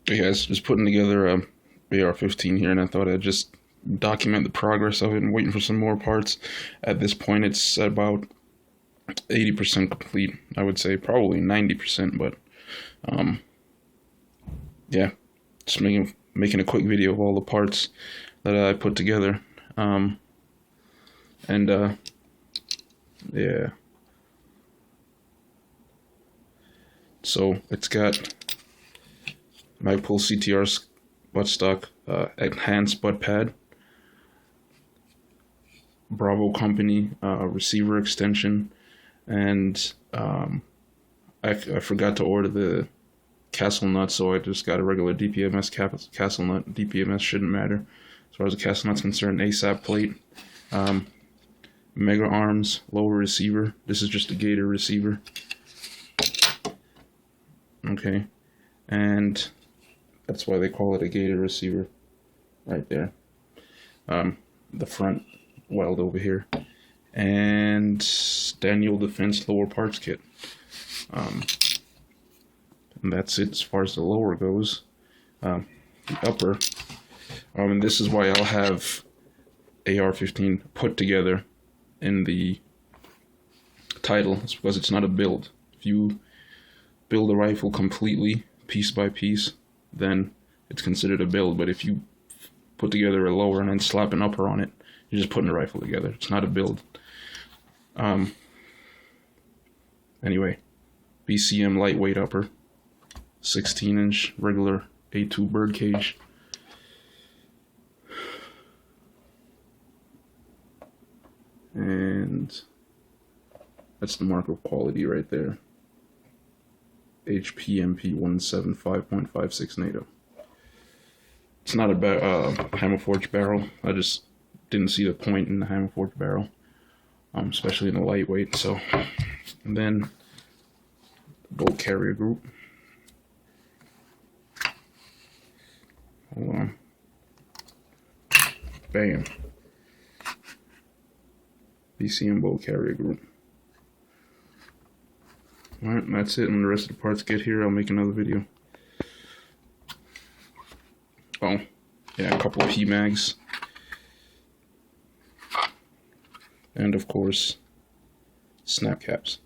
Hey guys, just putting together a AR-15 here, and I thought I'd just document the progress of it and waiting for some more parts. At this point, it's about 80% complete. I would say probably 90%, but yeah, just making a quick video of all the parts that I put together. And yeah, so it's got Magpul C.T.R's buttstock, enhanced butt pad, Bravo Company receiver extension, and I forgot to order the castle nut, so I just got a regular DPMS castle nut. DPMS shouldn't matter as far as the castle nut's concerned. ASAP plate, mega arms, lower receiver. This is just a gator receiver. Okay, and that's why they call it a gator receiver, right there. The front weld over here, and Daniel Defense lower parts kit. And that's it as far as the lower goes. The upper, and this is why I'll have AR-15 put together in the title. It's because it's not a build. If you build a rifle completely, piece by piece, then it's considered a build. But if you put together a lower and then slap an upper on it, you're just putting a rifle together. It's not a build. Anyway, BCM lightweight upper, 16-inch regular A2 bird cage. And that's the mark of quality right there. HPMP 175.56 NATO. It's not a hammer forged barrel. I just didn't see the point in the hammer forged barrel, especially in the lightweight. So, and then the bolt carrier group. Hold on. Bam. BCM bolt carrier group. Alright, that's it. When the rest of the parts get here, I'll make another video. Oh, yeah, a couple of P-mags. And of course, snap caps.